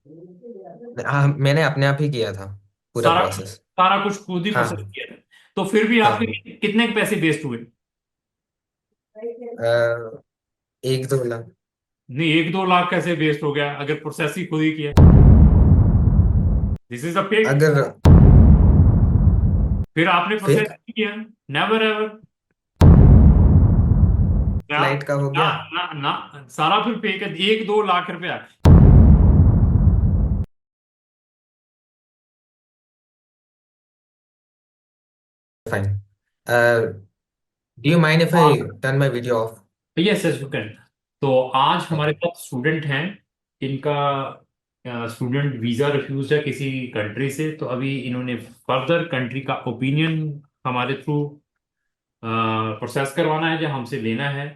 हाँ, मैंने अपने आप ही किया था पूरा सारा प्रोसेस। सारा कुछ खुद ही प्रोसेस हाँ किया था? तो फिर भी आपके हाँ। कितने पैसे वेस्ट हुए? 1-2 लाख। नहीं, 1-2 लाख कैसे वेस्ट हो गया अगर प्रोसेस ही खुद ही किया? This is a paid. अगर फिर आपने प्रोसेस फेक नहीं किया? Never ever. क्या? फ्लाइट का हो ना गया। ना ना, सारा फिर पे कर 1-2 लाख रुपया। Fine. Do you mind if I turn my video of? Yes yes, you can. तो आज हमारे ओके। साथ स्टूडेंट हैं। इनका स्टूडेंट वीजा रिफ्यूज है किसी कंट्री से, तो अभी इन्होंने फर्दर कंट्री का ओपिनियन हमारे थ्रू प्रोसेस करवाना है, जो हमसे लेना है।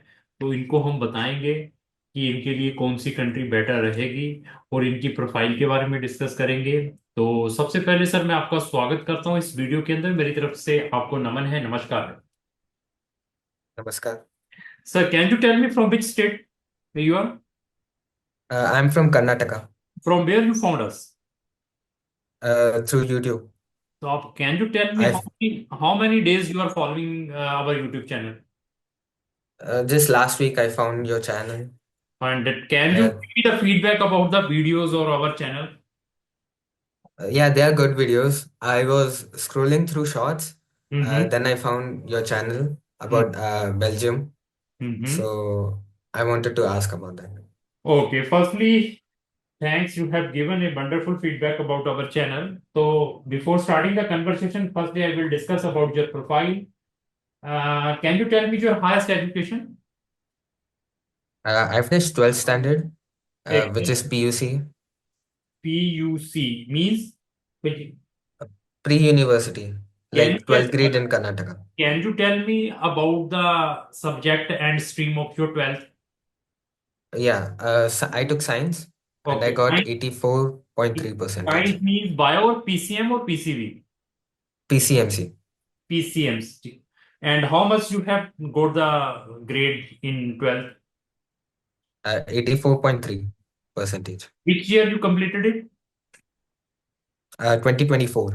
तो इनको हम बताएंगे कि इनके लिए कौन सी कंट्री बेटर रहेगी, और इनकी प्रोफाइल के बारे में डिस्कस करेंगे। तो सबसे पहले सर, मैं आपका स्वागत करता हूँ इस वीडियो के अंदर। मेरी तरफ से आपको नमन है, नमस्कार। नमस्कार। Sir, can you tell me from which state you are? I am from Karnataka. From where you found us? Through YouTube. तो आप can you tell me I how many days you are following our YouTube channel? Just last week I found your channel. And can you uh, give me the feedback about the videos और our channel? yeah, they are good videos. I was scrolling through shorts, hmm then I found your channel hmm about Belgium, hmm. so I wanted to ask about that. Okay, firstly, thanks. You have given a wonderful feedback about our channel. So, before starting the conversation, firstly, I will discuss about your profile. Can you tell me your highest education? I finished 12th standard, which Okay. is PUC, PUC means which- pre-university, can you like 12th grade in Karnataka. tell me about the subject and stream of your 12th? Yeah, so I took science and I Okay. got 84.3 percentage. Science means bio or PCM or PCB? PCMC, PCMC. And how much you have got the grade in 12th? 84.3 percentage. Which year you completed it? 2024.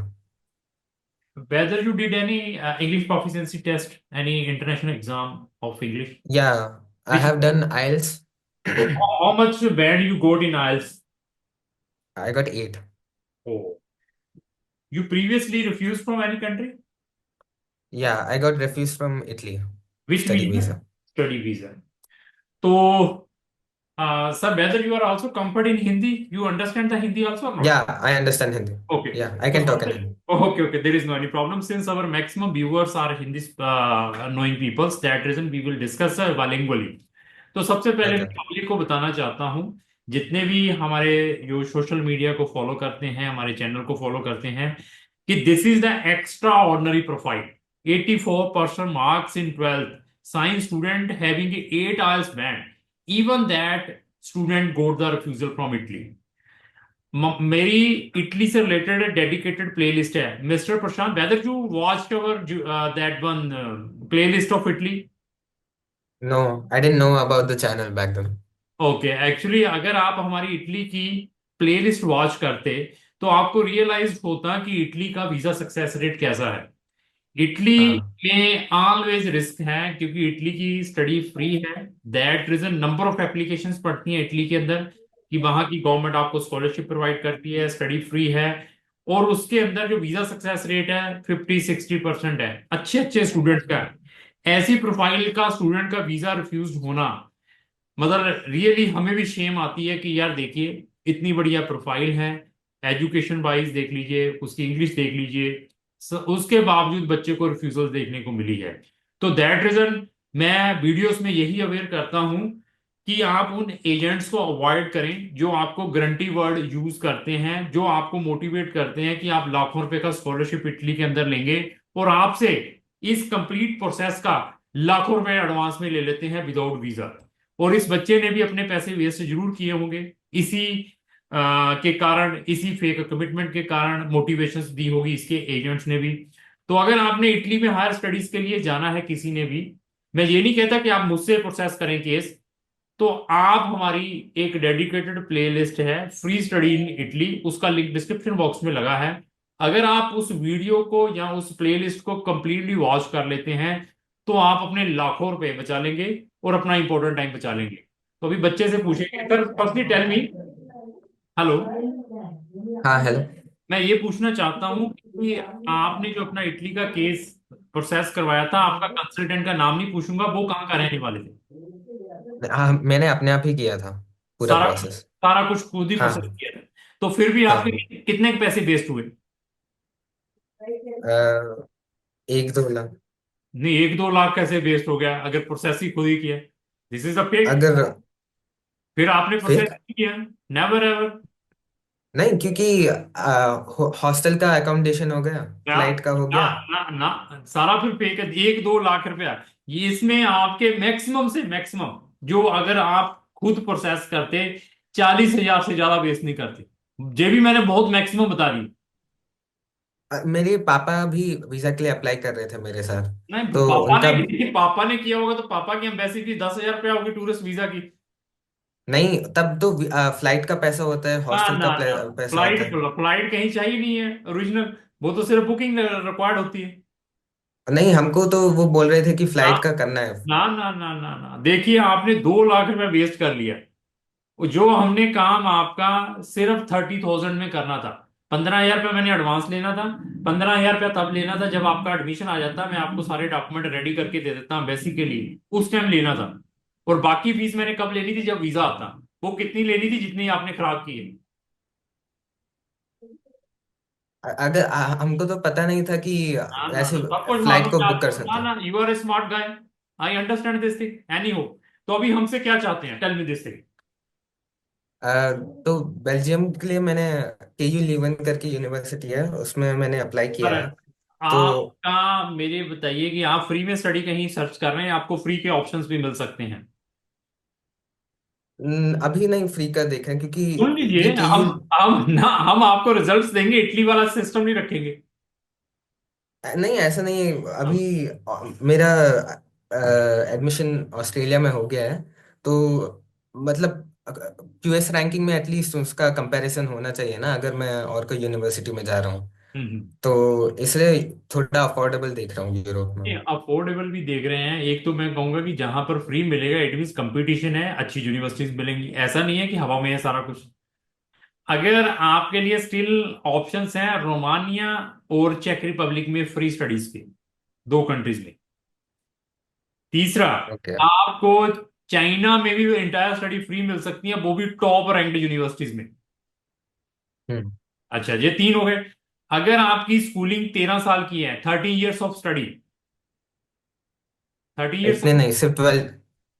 Whether you did any English proficiency test, any international exam of English? Yeah, I Which have done IELTS. how much band you got in IELTS? I got 8. Oh. You previously refused from any country? Yeah, I got refused from Italy. Which Study visa? visa. Study visa. So, sir, whether you are also comfort in Hindi, you understand the Hindi also or not? Yeah, I understand Hindi. Okay. Yeah, I So can talk in Hindi. okay, there is no any problem since our maximum viewers are Hindi knowing people. That reason we will discuss bilingually. तो सबसे पहले मैं Okay. Public को बताना चाहता हूँ, जितने भी हमारे जो सोशल मीडिया को फॉलो करते हैं, हमारे चैनल को फॉलो करते हैं, कि this is the extra ordinary profile. 84% marks in 12th, science student having 8 IELTS band, even that student goat the refusal from Italy. मेरी इटली से रिलेटेड डेडिकेटेड प्लेलिस्ट है mister Prashant, whether you watched our that one playlist of Italy? No, I didn't know about the channel back then. Okay, actually अगर आप हमारी Italy की playlist watch करते तो आपको रियलाइज होता कि इटली का वीजा सक्सेस रेट कैसा है। इटली हाँ में ऑलवेज रिस्क है, क्योंकि इटली की स्टडी फ्री है। That reason number of applications पड़ती हैं इटली के अंदर, कि वहां की गवर्नमेंट आपको स्कॉलरशिप प्रोवाइड करती है, स्टडी फ्री है। और उसके अंदर जो वीजा सक्सेस रेट है 50-60% है, अच्छे अच्छे स्टूडेंट्स का। ऐसी प्रोफाइल का स्टूडेंट का वीजा रिफ्यूज होना, मतलब रियली हमें भी शेम आती है कि यार देखिए, इतनी बढ़िया प्रोफाइल है, एजुकेशन वाइज देख लीजिए, उसकी इंग्लिश देख लीजिए, उसके बावजूद बच्चे को रिफ्यूजल देखने को मिली है। तो दैट रीजन मैं वीडियोस में यही अवेयर करता हूं कि आप उन एजेंट्स को अवॉइड करें जो आपको गारंटी वर्ड यूज करते हैं, जो आपको मोटिवेट करते हैं कि आप लाखों रुपए का स्कॉलरशिप इटली के अंदर लेंगे, और आपसे इस कंप्लीट प्रोसेस का लाखों रुपए एडवांस में ले लेते हैं विदाउट वीजा। और इस बच्चे ने भी अपने पैसे वेस्ट जरूर किए होंगे इसी के कारण, इसी फेक कमिटमेंट के कारण मोटिवेशंस दी होगी इसके एजेंट्स ने भी। तो अगर आपने इटली में हायर स्टडीज के लिए जाना है किसी ने भी, मैं ये नहीं कहता कि आप मुझसे प्रोसेस करें केस, तो आप हमारी एक डेडिकेटेड प्लेलिस्ट है फ्री स्टडी इन इटली, उसका लिंक डिस्क्रिप्शन बॉक्स में लगा है। अगर आप उस वीडियो को या उस प्लेलिस्ट को कंप्लीटली वॉच कर लेते हैं तो आप अपने लाखों रुपए बचा लेंगे और अपना इंपॉर्टेंट टाइम बचा लेंगे। तो अभी बच्चे से पूछेंगे, sir firstly tell me. Hello. हाँ, हेलो। मैं ये पूछना चाहता हूँ कि आपने जो अपना इटली का केस प्रोसेस करवाया था, आपका कंसल्टेंट का नाम नहीं पूछूंगा, वो कहाँ का रहने वाले थे? हाँ, मैंने अपने आप ही किया था पूरा सारा प्रोसेस। सारा कुछ खुद ही प्रोसेस हाँ, किया था? तो फिर भी आपके हाँ। कितने पैसे वेस्ट हुए? 1-2 लाख। नहीं, 1-2 लाख कैसे वेस्ट हो गया अगर प्रोसेस ही खुद ही किया? This is a paid. अगर फिर आपने प्रोसेस फेक नहीं किया? Never ever. नहीं, क्योंकि हॉस्टल का अकोमोडेशन हो गया, ना फ्लाइट का हो ना गया। ना, सारा फिर पे कर 1-2 लाख रुपया। ये इसमें आपके मैक्सिमम से मैक्सिमम, जो अगर आप खुद प्रोसेस करते, 40,000 से ज्यादा वेस्ट नहीं करते। ये भी मैंने बहुत मैक्सिमम बता दी। मेरे पापा भी वीजा के लिए अप्लाई कर रहे थे मेरे साथ। नहीं, तो उनका पापा ने किया होगा तो पापा की एम्बेसी फीस 10,000 रुपया होगी टूरिस्ट वीजा की। नहीं, तब तो फ्लाइट का पैसा होता है, ना हॉस्टल ना का ना, पैसा होता फ्लाइट है। फ्लाइट कहीं चाहिए नहीं है ओरिजिनल, वो तो सिर्फ बुकिंग रिक्वायर्ड होती है। नहीं, हमको तो वो बोल रहे थे कि ना फ्लाइट का करना है। ना, देखिए आपने 2 लाख रुपया वेस्ट कर लिया। जो हमने काम आपका सिर्फ 30,000 में करना था। 15,000 रुपया मैंने एडवांस लेना था। 15,000 रुपया तब लेना था जब आपका एडमिशन आ जाता, मैं आपको सारे डॉक्यूमेंट रेडी करके दे देता हूँ बेसिकली, उस टाइम लेना था। और बाकी फीस मैंने कब लेनी थी? जब वीजा आता। वो कितनी लेनी थी? जितनी आपने खराब की है। अगर हमको तो पता नहीं था कि ऐसे सब कुछ फ्लाइट मालूम को है बुक कर आपको। सकते हैं। You are a smart guy. I understand this thing anyhow. तो अभी हमसे क्या चाहते हैं? Tell me this thing. तो बेल्जियम के लिए मैंने केयू लीवन करके यूनिवर्सिटी है, उसमें मैंने अप्लाई किया सर, है। तो आपका मेरे बताइए कि आप फ्री में स्टडी कहीं सर्च कर रहे हैं, आपको फ्री के ऑप्शंस भी मिल सकते हैं। अभी नहीं फ्री का देखें, क्योंकि सुन लीजिए, ये केयू हम आपको रिजल्ट्स देंगे, इटली वाला सिस्टम नहीं रखेंगे। नहीं, ऐसा नहीं है अभी। मेरा एडमिशन ऑस्ट्रेलिया में हो गया है। तो मतलब क्यूएस रैंकिंग में एटलीस्ट उसका कंपैरिजन होना चाहिए ना, अगर मैं और कोई यूनिवर्सिटी में जा रहा हूँ। हम्म। तो इसलिए थोड़ा अफोर्डेबल देख रहा हूँ यूरोप में। अफोर्डेबल भी देख रहे हैं। एक तो मैं कहूंगा कि जहां पर फ्री मिलेगा इट मीन कंपटीशन है, अच्छी यूनिवर्सिटीज मिलेंगी, ऐसा नहीं है कि हवा में है सारा कुछ। अगर आपके लिए स्टिल ऑप्शंस हैं रोमानिया और चेक रिपब्लिक में फ्री स्टडीज के, 2 कंट्रीज में। तीसरा, ओके। आपको चाइना में भी इंटायर स्टडी फ्री मिल सकती है, वो भी टॉप रैंक्ड यूनिवर्सिटीज में। हम्म। अच्छा, ये 3 हो गए। अगर आपकी स्कूलिंग 13 साल की है, 30 years ऑफ स्टडी, 30 years, इतने नहीं, सिर्फ 12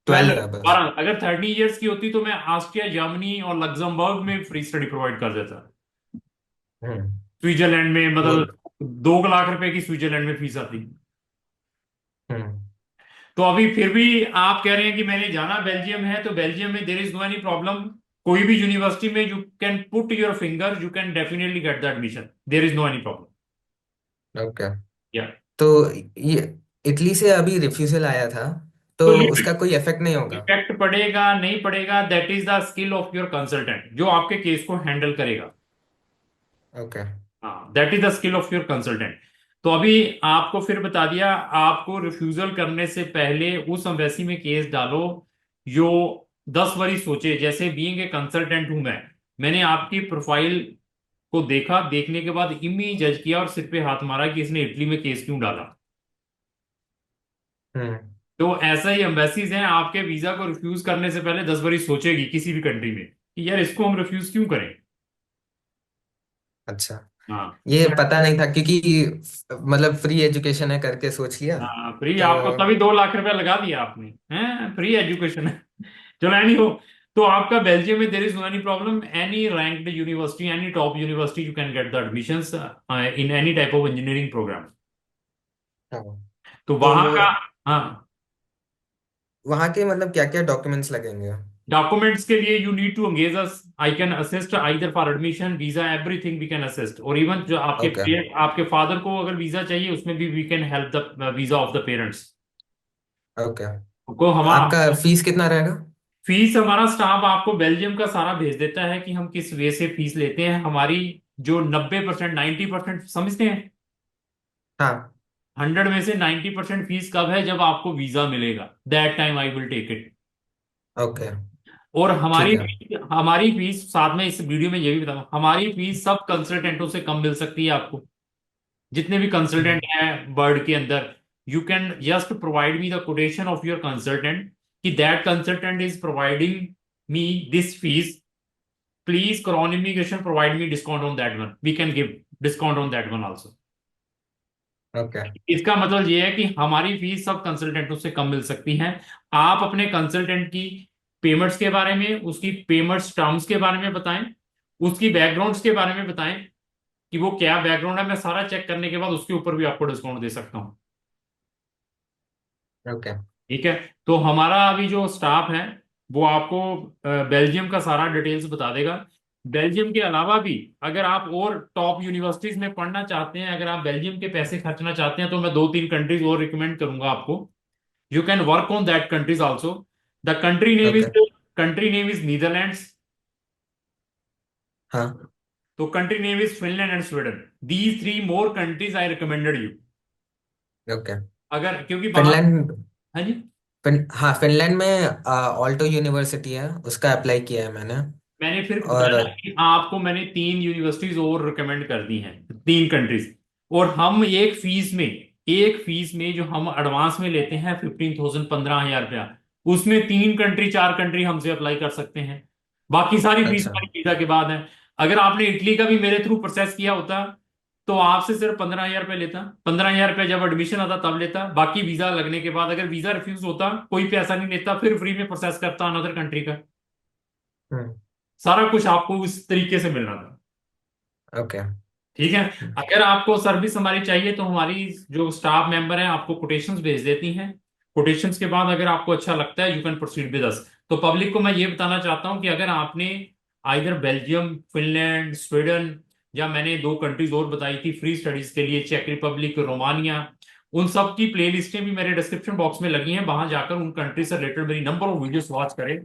ट्वेल्व, 12 है बस। 12, अगर 30 years की होती तो मैं ऑस्ट्रिया, जर्मनी और लग्जमबर्ग में फ्री स्टडी प्रोवाइड कर देता। हम्म। स्विट्जरलैंड में वो मतलब 2 लाख रुपए की स्विट्जरलैंड में फीस आती। हम्म। तो अभी फिर भी आप कह रहे हैं कि मैंने जाना बेल्जियम है, तो बेल्जियम में there is no any problem. कोई भी यूनिवर्सिटी में you can put your finger, you can definitely get the admission, there is no any problem. Okay. या तो ये इटली से अभी रिफ्यूजल आया था, तो तो उसका कोई इफेक्ट नहीं होगा? इफेक्ट पड़ेगा नहीं पड़ेगा, that is the skill of your consultant जो आपके केस को हैंडल करेगा। ओके। हाँ, that is the skill of your consultant. तो अभी आपको फिर बता दिया, आपको रिफ्यूजल करने से पहले उस एम्बेसी में केस डालो जो 10 बारी सोचे। जैसे बीइंग ए कंसल्टेंट हूं मैंने आपकी प्रोफाइल को देखा, देखने के बाद इमी जज किया और सिर पे हाथ मारा कि इसने इटली में केस क्यों डाला। हम्म। तो ऐसा ही एम्बेसीज हैं, आपके वीजा को रिफ्यूज करने से पहले 10 बारी सोचेगी किसी भी कंट्री में कि यार इसको हम रिफ्यूज क्यों करें। अच्छा, हाँ। ये पता नहीं था, क्योंकि मतलब फ्री एजुकेशन है करके सोच लिया। हाँ, फ्री तो आपको तभी 2 लाख रुपया लगा दिया आपने, हैं फ्री एजुकेशन है। चलो एनी हो। तो आपका बेल्जियम में there is no any problem, any ranked university, any top university, you can get the admissions in any type of engineering program. हाँ, तो तो वहां का, हाँ, वहाँ के मतलब क्या क्या डॉक्यूमेंट्स लगेंगे? डॉक्यूमेंट्स के लिए you need to engage us. I can assist either for admission, visa, everything we can assist. और इवन जो ओके। आपके फादर को अगर वीजा चाहिए उसमें भी we can help the visa of the parents okay. को हम। आपका फीस कितना रहेगा? फीस हमारा स्टाफ आपको बेल्जियम का सारा भेज देता है कि हम किस वे से फीस लेते हैं। हमारी जो 90%, 90% समझते हैं, हाँ। 100 में से 90% फीस कब है? जब आपको वीजा मिलेगा, that time I will take it. Okay. और ठीक हमारी है। हमारी फीस, साथ में इस वीडियो में ये भी बताऊं, हमारी फीस सब कंसल्टेंटों से कम मिल सकती है आपको। जितने भी हम्म। कंसल्टेंट हैं वर्ल्ड के अंदर, you can just provide me the quotation of your consultant, कि that consultant is providing me this fees, please Cron immigration provide me discount on that one, we can give discount on that one also. Okay. इसका मतलब ये है कि हमारी fees सब कंसल्टेंटों से कम मिल सकती है। आप अपने कंसल्टेंट की पेमेंट्स के बारे में, उसकी पेमेंट्स टर्म्स के बारे में बताएं, उसकी बैकग्राउंड्स के बारे में बताएं कि वो क्या बैकग्राउंड है। मैं सारा चेक करने के बाद उसके ऊपर भी आपको डिस्काउंट दे सकता हूँ। ओके। ठीक है। तो हमारा अभी जो स्टाफ है वो आपको बेल्जियम का सारा डिटेल्स बता देगा। बेल्जियम के अलावा भी अगर आप और टॉप यूनिवर्सिटीज में पढ़ना चाहते हैं, अगर आप बेल्जियम के पैसे खर्चना चाहते हैं, तो मैं 2-3 कंट्रीज और रिकमेंड करूंगा आपको। You can work on that countries also. The okay. Country name is Netherlands. हाँ। तो country name is Finland and Sweden. These 3 more countries I recommended you. Okay. अगर क्योंकि बाहर। फिनलैंड। हाँ जी। हाँ, फिनलैंड में ऑल्टो यूनिवर्सिटी है, उसका अप्लाई किया है मैंने। मैंने फिर और बताया ना कि आपको मैंने 3 यूनिवर्सिटीज और रिकमेंड कर दी हैं, 3 कंट्रीज। और हम एक फीस में जो हम एडवांस में लेते हैं 15,000, 15,000 रुपया, उसमें 3 कंट्री, 4 कंट्री हमसे अप्लाई कर सकते हैं। बाकी सारी फीस अच्छा। हमारी वीजा के बाद है। अगर आपने इटली का भी मेरे थ्रू प्रोसेस किया होता तो आपसे सिर्फ 15,000 रुपये लेता। 15,000 रुपये जब एडमिशन आता तब लेता, बाकी वीजा लगने के बाद। अगर वीजा रिफ्यूज होता कोई पैसा नहीं लेता, फिर फ्री में प्रोसेस करता अनदर कंट्री का। हम्म। सारा कुछ आपको उस तरीके से मिलना था। ओके। ठीक है। अगर आपको सर्विस हमारी चाहिए तो हमारी जो स्टाफ मेंबर हैं आपको कोटेशंस भेज देती हैं। कोटेशंस के बाद अगर आपको अच्छा लगता है, you can proceed with us. तो पब्लिक को मैं ये बताना चाहता हूं कि अगर आपने आइधर बेल्जियम, फिनलैंड, स्वीडन, या मैंने 2 कंट्रीज और बताई थी फ्री स्टडीज के लिए, चेक रिपब्लिक, रोमानिया, उन सब की प्ले लिस्टें भी मेरे डिस्क्रिप्शन बॉक्स में लगी हैं। वहां जाकर उन कंट्री से रिलेटेड मेरी नंबर ऑफ वीडियोस वॉच करें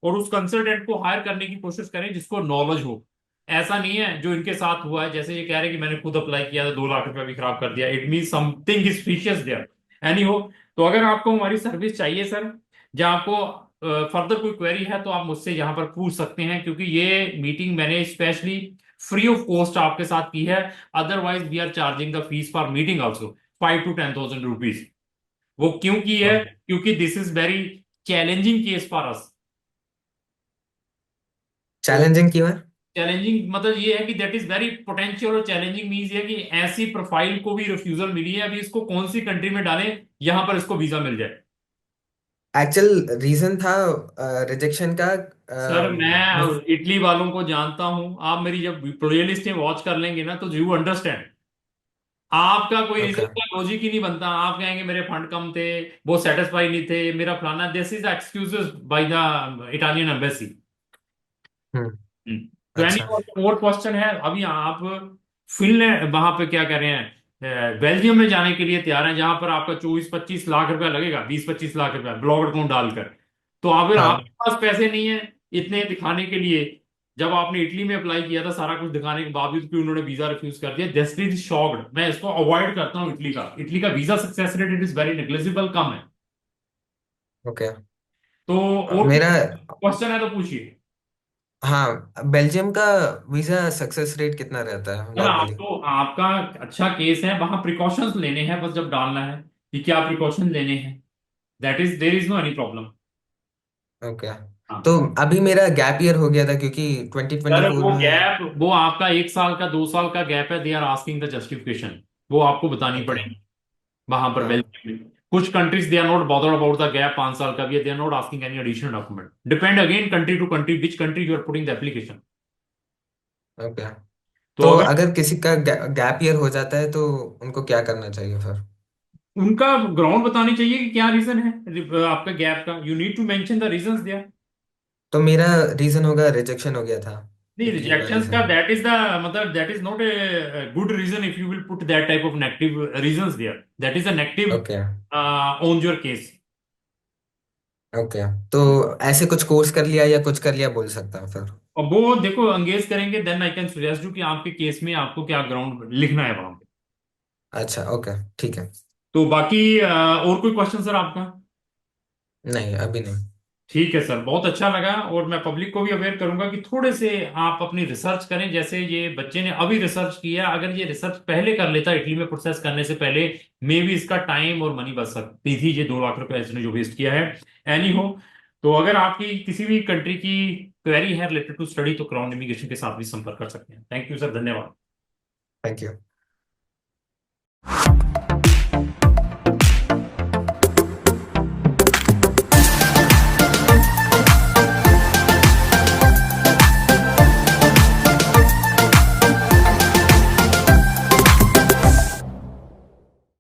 और उस कंसल्टेंट को हायर करने की कोशिश करें जिसको नॉलेज हो। ऐसा नहीं है जो इनके साथ हुआ है, जैसे ये कह रहे हैं कि मैंने खुद अप्लाई किया था, 2 लाख रुपया भी खराब कर दिया। It mean something is fishy there. Anyhow, तो अगर आपको हमारी सर्विस चाहिए सर, या आपको फर्दर कोई क्वेरी है, तो आप मुझसे यहाँ पर पूछ सकते हैं, क्योंकि ये मीटिंग मैंने स्पेशली फ्री ऑफ कॉस्ट आपके साथ की है। Otherwise we are charging the fees for meeting also, 5 to 10,000 rupees. वो क्यों की है? क्योंकि this is very challenging case for us. Challenging क्यों है? चैलेंजिंग मतलब ये है कि दैट इज वेरी पोटेंशियल, और चैलेंजिंग मीन्स ये है कि ऐसी प्रोफाइल को भी रिफ्यूजल मिली है, अभी इसको कौन सी कंट्री में डालें यहां पर इसको वीजा मिल जाए। एक्चुअल रीजन था रिजेक्शन का। सर मैं इटली वालों को जानता हूं, आप मेरी जब प्लेलिस्ट वॉच कर लेंगे ना तो यू अंडरस्टैंड। आपका कोई रीजन ओके। का लॉजिक ही नहीं बनता। आप कहेंगे मेरे फंड कम थे, वो सेटिस्फाई नहीं थे, मेरा फलाना। This is excuses by the Italian embassy. Hmm. तो एनी अच्छा। और क्वेश्चन है? अभी आप फिनलैंड, वहां पे क्या कह रहे हैं, बेल्जियम में जाने के लिए तैयार हैं, जहां पर आपका 24-25 लाख रुपया लगेगा, 20-25 लाख रुपया ब्लॉग अकाउंट डालकर। तो अगर आपके हाँ। पास पैसे नहीं है इतने दिखाने के लिए, जब आपने इटली में अप्लाई किया था सारा कुछ दिखाने के बावजूद क्यों उन्होंने वीजा रिफ्यूज कर दिया? This is shocked. मैं इसको अवॉइड करता हूँ। इटली का visa success rate it is very negligible, कम है। ओके। तो और मेरा क्वेश्चन है तो पूछिए। हाँ, बेल्जियम का वीजा सक्सेस रेट कितना रहता है सर नॉर्मली? आपको, आपका अच्छा केस है, वहां प्रिकॉशंस लेने हैं बस, जब डालना है कि क्या प्रिकॉशन लेने हैं, that is there is no any problem. Okay. तो हाँ। अभी मेरा गैप ईयर हो गया था क्योंकि ट्वेंटी ट्वेंटी सर फोर वो में। गैप, वो आपका 1 साल का, 2 साल का गैप है, they are asking the justification, वो आपको बतानी ओके। पड़ेगी वहां पर हाँ। बेल्जियम में। कुछ countries they are not bothered about the gap, 5 साल का भी है, they are not asking any additional document. Depend again country to country, which country you are putting the application. Okay. तो तो अगर अगर किसी का गैप ईयर हो जाता है तो उनको क्या करना चाहिए फिर? उनका ग्राउंड बतानी चाहिए कि क्या रीजन है आपका गैप का, you need to mention the reasons there. तो मेरा रीजन होगा रिजेक्शन हो गया था, नहीं, इटली वाले रिजेक्शंस से। का दैट इज द, मतलब that is not a good reason if you will put that type of negative reasons there, that is a negative okay. On your case. Okay, तो ऐसे कुछ कोर्स कर लिया या कुछ कर लिया बोल सकता हूँ फिर? और वो देखो एंगेज करेंगे, then I can suggest you कि आपके केस में आपको क्या ग्राउंड लिखना है वहां पे। अच्छा, ओके, ठीक है। तो बाकी और कोई क्वेश्चन सर आपका? नहीं, अभी नहीं। ठीक है सर, बहुत अच्छा लगा। और मैं पब्लिक को भी अवेयर करूंगा कि थोड़े से आप अपनी रिसर्च करें। जैसे ये बच्चे ने अभी रिसर्च किया, अगर ये रिसर्च पहले कर लेता इटली में प्रोसेस करने से पहले, मे भी इसका टाइम और मनी बच सकती थी, ये 2 लाख रुपए इसने जो वेस्ट किया है। एनी हो, तो अगर आपकी किसी भी कंट्री की क्वेरी है रिलेटेड टू स्टडी, तो क्राउन इमिग्रेशन के साथ भी संपर्क कर सकते हैं। थैंक यू सर, धन्यवाद। Thank you.